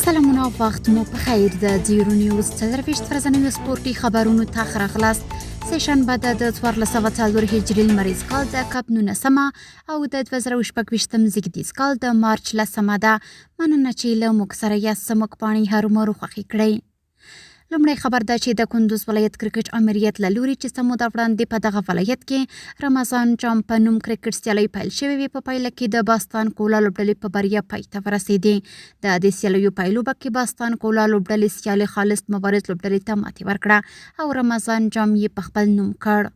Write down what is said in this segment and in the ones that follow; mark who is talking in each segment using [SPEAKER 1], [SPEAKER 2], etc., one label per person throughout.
[SPEAKER 1] سلامونه او وخت مو په خیر. د ډیرو نیوز څلرویشت ورځنیو سپورتي خبرونو ته ښه راغلاست. سیشنبه د 1404 هجري لمریز کال د کب 19 او د 2026 زیږدیز کال د مارچ 10 ده. مننه چې له موږ سره یاست. زموږ پاڼې هرومرو خوښې کړئ. لومړی خبر ده چې د کندوز ولایت کرکټ امریت له لوري چې څه موده وړاندې په دغه ولایت کې رمضان جام په نوم کرکټ سیالۍ پیل شوې وې. په پایله کې د باستان کولا لوبډلې په بریا پای ته ورسېدې. د دې سیالیو پایلوبه کې باستان کولا لوبډلې سیالۍ خالص مبارز لوبډلې ته ماتې ورکړه او رمضان جام یې په خپل نوم کړ.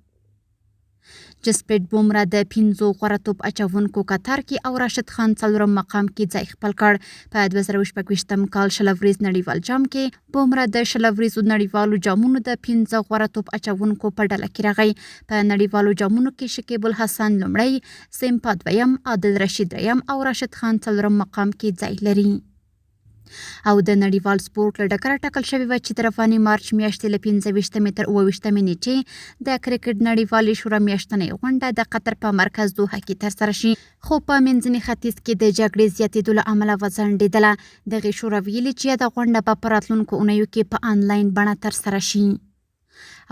[SPEAKER 1] جسپریت بومره د 5 غوره توپ اچونکو کتار کې او راشد خان څلورم مقام کې ځای خپل کړ. په 2026 کال شلوریز نړیوال جام کې بومره د شلوریزو نړیوالو جامونو د 5 غوره توپ اچونکو په ډله کې راغی. په نړیوالو جامونو کې شکیب الحسن لومړی، سیمپا دویم، عادل رشید دریم او راشد خان څلورم مقام کې ځای لري. او د نړیوال سپورت له ډګره ټاکل شوې وه چې د روانې مارچ میاشتې له 25 تر 28 نیټې د کرکټ نړیوالې شورا میاشتنۍ غونډه د قطر په مرکز دوحه کې ترسره شي. خو په منځني ختیځ کې د جګړې زیاتېدو له امله وځنډېدله. دغې شورا ویلي چې دا غونډه به په راتلونکو اونیو کې په آنلاین بڼه ترسره شي.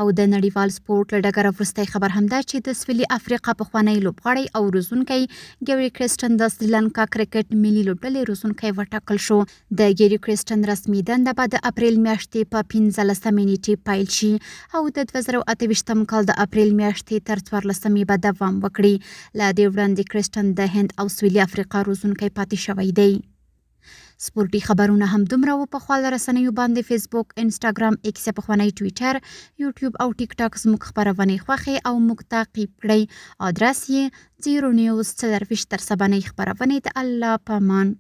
[SPEAKER 1] او د نړیوال سپورت له ډګره وروستی خبر همدا چې د سویلي افریقا پخوانی لوبغاړی او روزونکی ګیری کرسټن د سریلانکا کرکټ ملي لوبډلې روزونکی وټاکل شو. د ګیری کرسټن رسمي دنده به د اپریل میاشتې په 15 نیټې پیل شي او د 2028 کال د اپریل میاشتې تر 14 به دوام وکړي. له دې وړاندې کرسټن د هند او سویلي افریقا روزونکی پاتې شوی دی. سپورتي خبرونه هم دومره و. په خپل رسنیو باندې فیسبوک، انسټاګرام، ایکس یا پخوانی ټویټر، یوټیوب او ټیک ټاک زموږ خبرونې خوښې او موږ تعقیب کړئ. ادرس یې 0 نیوز 24 تر سبانۍ خبرونې. د الله په امان.